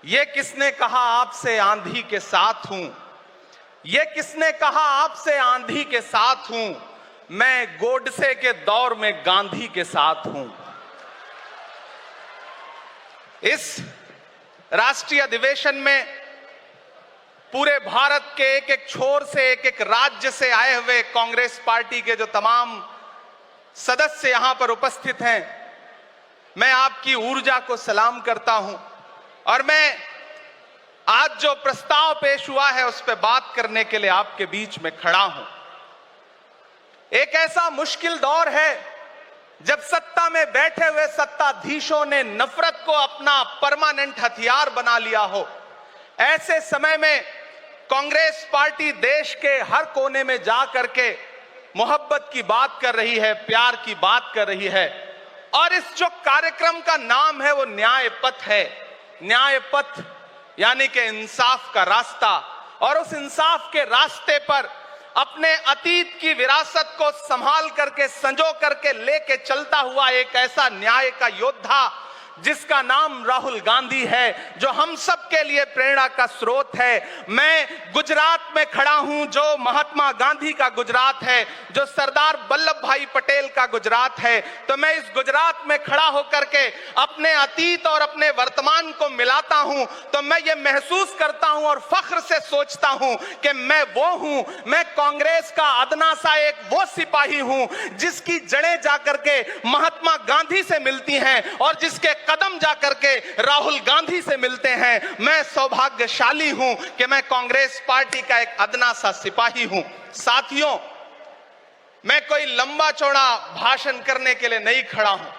ये किसने कहा आपसे आंधी के साथ हूं? ये किसने कहा आपसे आंधी के साथ हूं? मैं गोडसे के दौर में गांधी के साथ हूं। इस राष्ट्रीय अधिवेशन में पूरे भारत के एक एक छोर से, एक एक राज्य से आए हुए कांग्रेस पार्टी के जो तमाम सदस्य यहां पर उपस्थित हैं, मैं आपकी ऊर्जा को सलाम करता हूं और मैं आज जो प्रस्ताव पेश हुआ है उस पर बात करने के लिए आपके बीच में खड़ा हूं। एक ऐसा मुश्किल दौर है जब सत्ता में बैठे हुए सत्ताधीशों ने नफरत को अपना परमानेंट हथियार बना लिया हो। ऐसे समय में कांग्रेस पार्टी देश के हर कोने में जा करके मोहब्बत की बात कर रही है, प्यार की बात कर रही है और इस जो कार्यक्रम का नाम है वो न्याय पथ है। न्याय पथ यानी कि इंसाफ का रास्ता, और उस इंसाफ के रास्ते पर अपने अतीत की विरासत को संभाल करके, संजो करके लेके चलता हुआ एक ऐसा न्याय का योद्धा जिसका नाम राहुल गांधी है, जो हम सब के लिए प्रेरणा का स्रोत है। मैं गुजरात में खड़ा हूं, जो महात्मा गांधी का गुजरात है, जो सरदार वल्लभ भाई पटेल का गुजरात है। तो मैं इस गुजरात में खड़ा होकर के अपने अतीत और अपने वर्तमान को मिलाता हूं तो मैं ये महसूस करता हूं और फख्र से सोचता हूं कि मैं वो हूं, मैं कांग्रेस का अदना सा एक वो सिपाही हूं जिसकी जड़ें जाकर के महात्मा गांधी से मिलती हैं और जिसके कदम जाकर के राहुल गांधी से मिलते हैं। मैं सौभाग्यशाली हूं कि मैं कांग्रेस पार्टी का एक अदना सा सिपाही हूं। साथियों, मैं कोई लंबा चौड़ा भाषण करने के लिए नहीं खड़ा हूं,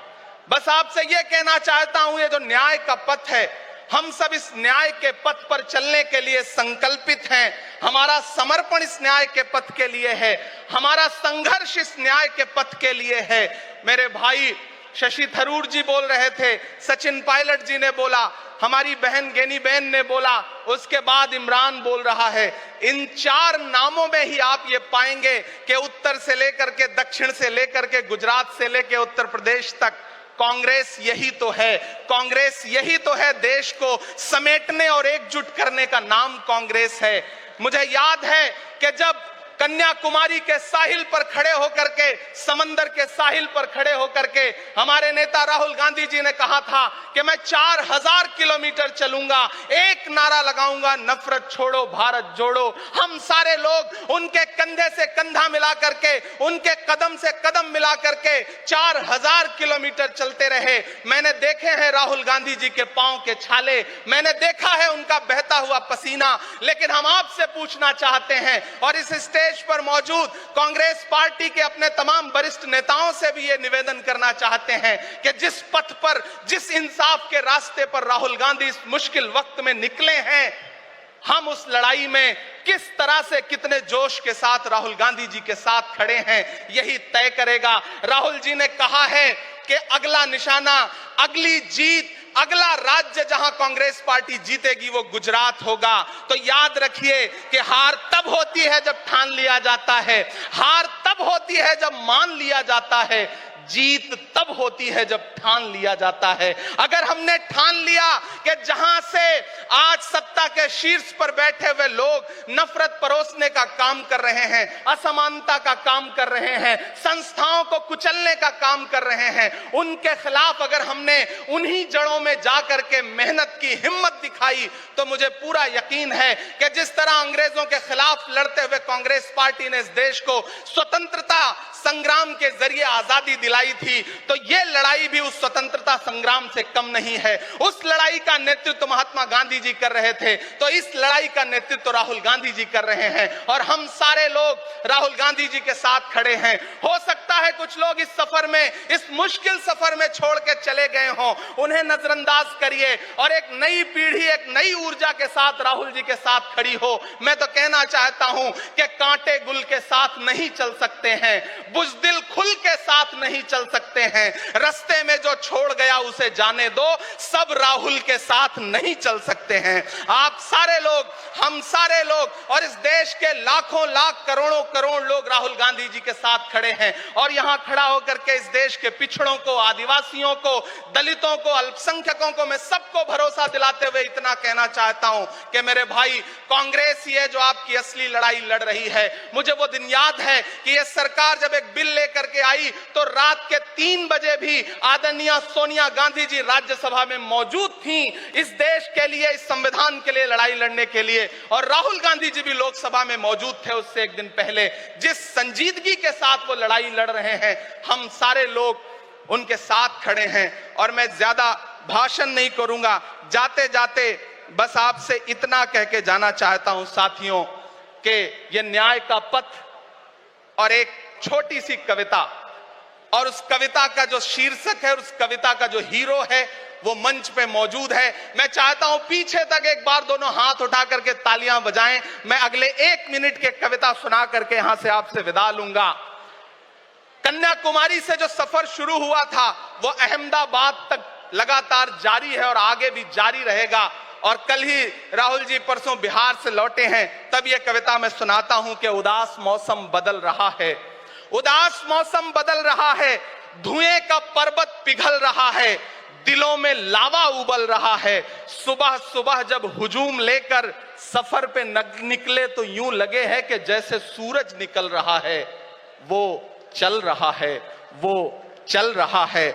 बस आपसे यह कहना चाहता हूं, ये जो न्याय का पथ है, हम सब इस न्याय के पथ पर चलने के लिए संकल्पित हैं। हमारा समर्पण इस न्याय के पथ के लिए है, हमारा संघर्ष इस न्याय के पथ के लिए है। मेरे भाई शशि थरूर जी बोल रहे थे, सचिन पायलट जी ने बोला, हमारी बहन गेनी बहन ने बोला, उसके बाद इमरान बोल रहा है। इन चार नामों में ही आप ये पाएंगे कि उत्तर से लेकर के, दक्षिण से लेकर के, गुजरात से लेकर उत्तर प्रदेश तक कांग्रेस यही तो है। कांग्रेस यही तो है, देश को समेटने और एकजुट करने का नाम कांग्रेस है। मुझे याद है कि जब कन्याकुमारी के साहिल पर खड़े होकर के, समंदर के साहिल पर खड़े होकर के हमारे नेता राहुल गांधी जी ने कहा था कि मैं 4000 किलोमीटर चलूंगा, एक नारा लगाऊंगा, नफरत छोड़ो भारत जोड़ो। हम सारे लोग उनके कंधे से कंधा मिला करके, उनके कदम से कदम मिला करके 4000 किलोमीटर चलते रहे। मैंने देखे हैं राहुल गांधी जी के पांव के छाले, मैंने देखा है उनका बहता हुआ पसीना। लेकिन हम आपसे पूछना चाहते हैं और इस स्टेज पर मौजूद कांग्रेस पार्टी के अपने तमाम वरिष्ठ नेताओं से भी ये निवेदन करना चाहते हैं कि जिस पथ पर, जिस इंसाफ के रास्ते पर राहुल गांधी इस मुश्किल वक्त में निकले हैं, हम उस लड़ाई में किस तरह से, कितने जोश के साथ राहुल गांधी जी के साथ खड़े हैं, यही तय करेगा। राहुल जी ने कहा है कि अगला निशाना, अगली जीत, अगला राज्य जहां कांग्रेस पार्टी जीतेगी वो गुजरात होगा। तो याद रखिए कि हार तब होती है जब ठान लिया जाता है, हार तब होती है जब मान लिया जाता है, जीत तब होती है जब ठान लिया जाता है। अगर हमने ठान लिया कि जहां से आज सत्ता के शीर्ष पर बैठे हुए लोग नफरत परोसने का काम कर रहे हैं, असमानता का काम कर रहे हैं, संस्थाओं को कुचलने का काम कर रहे हैं, उनके खिलाफ अगर हमने उन्हीं जड़ों में जाकर के मेहनत की हिम्मत दिखाई तो मुझे पूरा यकीन है कि जिस तरह अंग्रेजों के खिलाफ लड़ते हुए कांग्रेस पार्टी ने इस देश को स्वतंत्रता संग्राम के जरिए आजादी दिलाई थी, तो यह लड़ाई भी उस स्वतंत्रता संग्राम से कम नहीं है। उस लड़ाई का नेतृत्व महात्मा गांधी जी कर रहे थे, तो इस लड़ाई का नेतृत्व राहुल गांधी जी कर रहे हैं और हम सारे लोग राहुल गांधी जी के साथ खड़े हैं। हो सकता है कुछ लोग इस सफर में, इस मुश्किल सफर में छोड़ के चले गए हों, उन्हें नजरअंदाज करिए और एक नई पीढ़ी, एक नई ऊर्जा के साथ राहुल जी के साथ खड़ी हो। मैं तो कहना चाहता हूं कि कांटे गुल के साथ नहीं चल सकते हैं, बुज़दिल खुल के साथ नहीं चल सकते हैं, रास्ते में जो छोड़ गया उसे जाने दो, सब राहुल के साथ नहीं चल सकते हैं। आप सारे लोग, हम सारे लोग और इस देश के लाखों लाख करोड़ों करोड़ लोग राहुल गांधी जी के साथ खड़े हैं और यहां खड़ा होकर के इस देश के पिछड़ों को, आदिवासियों को, दलितों को, अल्पसंख्यकों को मैं सबको भरोसा दिलाते हुए इतना कहना चाहता हूं कि मेरे भाई, कांग्रेस ही है जो आपकी असली लड़ाई लड़ रही है। मुझे वो दिन याद है कि यह सरकार जब एक बिल लेकर के आई तो रात के 3 बजे भी आदरणीय सोनिया गांधी जी राज्यसभा में मौजूद थी इस देश के लिए, इस संविधान के लिए लड़ाई लड़ने के लिए। और राहुल गांधी जी भी लोकसभा में मौजूद थे उससे एक दिन पहले। जिस संजीदगी के साथ वो लड़ाई लड़ रहे हैं, हम सारे लोग उनके साथ खड़े हैं। और मैं ज्यादा भाषण नहीं करूंगा, जाते जाते बस आपसे इतना कह के जाना चाहता हूं साथियों कि यह न्याय का पथ और एक छोटी सी कविता, और उस कविता का जो शीर्षक है, उस कविता का जो हीरो है वो मंच पे मौजूद है। मैं चाहता हूं पीछे तक एक बार दोनों हाथ उठा करके तालियां बजाएं। मैं अगले 1 मिनट के कविता सुना करके यहां से आपसे विदा लूंगा। कन्याकुमारी से जो सफर शुरू हुआ था वो अहमदाबाद तक लगातार जारी है और आगे भी जारी रहेगा। और कल ही राहुल जी परसों बिहार से लौटे हैं, तब यह कविता मैं सुनाता हूं कि उदास मौसम बदल रहा है, उदास मौसम बदल रहा है, धुएं का पर्वत पिघल रहा है, दिलों में लावा उबल रहा है। सुबह सुबह जब हुजूम लेकर सफर पे निकले तो यूं लगे है कि जैसे सूरज निकल रहा है। वो चल रहा है, वो चल रहा है।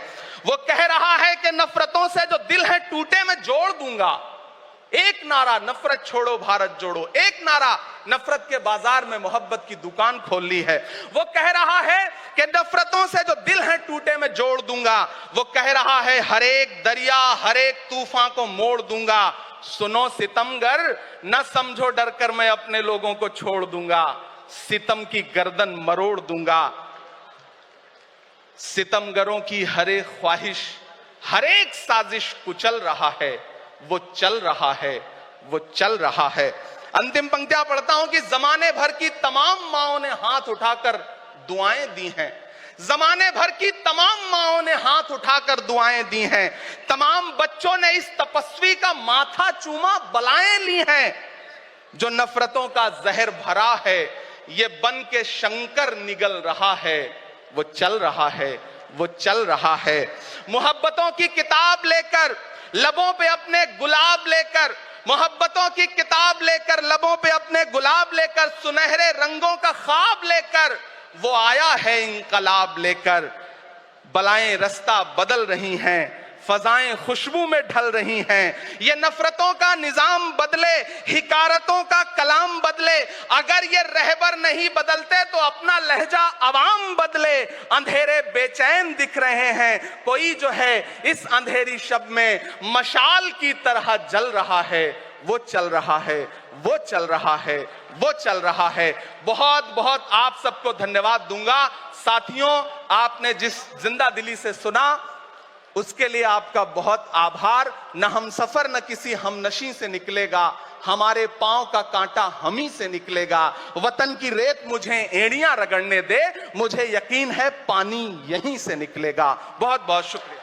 वो कह रहा है कि नफरतों से जो दिल है टूटे मैं जोड़ दूंगा। एक नारा नफरत छोड़ो भारत जोड़ो, एक नारा नफरत के बाजार में मोहब्बत की दुकान खोल ली है। वो कह रहा है कि नफरतों से जो दिल है टूटे मैं जोड़ दूंगा। वो कह रहा है हर एक दरिया हर एक तूफान को मोड़ दूंगा। सुनो सितमगर न समझो डर कर मैं अपने लोगों को छोड़ दूंगा, सितम की गर्दन मरोड़ दूंगा। सितमगरों की हर एक ख्वाहिश हर एक साजिश कुचल रहा है, वो चल रहा है, वो चल रहा है। अंतिम पंक्तियां पढ़ता हूं कि जमाने भर की तमाम माओं ने हाथ उठाकर दुआएं दी हैं, जमाने भर की तमाम माओं ने हाथ उठाकर दुआएं दी हैं, तमाम बच्चों ने इस तपस्वी का माथा चूमा बलाएं ली हैं। जो नफरतों का जहर भरा है ये बन के शंकर निगल रहा है, वो चल रहा है, वो चल रहा है। मोहब्बतों की किताब लेकर लबों पे अपने गुलाब लेकर, मोहब्बतों की किताब लेकर लबों पे अपने गुलाब लेकर, सुनहरे रंगों का ख्वाब लेकर वो आया है इंकलाब लेकर। बलाएं रास्ता बदल रही हैं, फजाएं खुशबू में ढल रही हैं। ये नफरतों का निजाम बदले, हिकारतों का कलाम बदले। अगर ये रहबर नहीं बदलते तो अपना लहजा अवाम बदले। अंधेरे बेचैन दिख रहे हैं, कोई जो है इस अंधेरी शब में मशाल की तरह जल रहा है। वो चल रहा है, वो चल रहा है, वो चल रहा है। बहुत बहुत आप सबको धन्यवाद दूंगा। साथियों, आपने जिस जिंदा दिली से सुना उसके लिए आपका बहुत आभार। न हम सफर न किसी हमनशी से निकलेगा, हमारे पांव का कांटा हम ही से निकलेगा। वतन की रेत मुझे एड़ियां रगड़ने दे, मुझे यकीन है पानी यहीं से निकलेगा। बहुत बहुत शुक्रिया।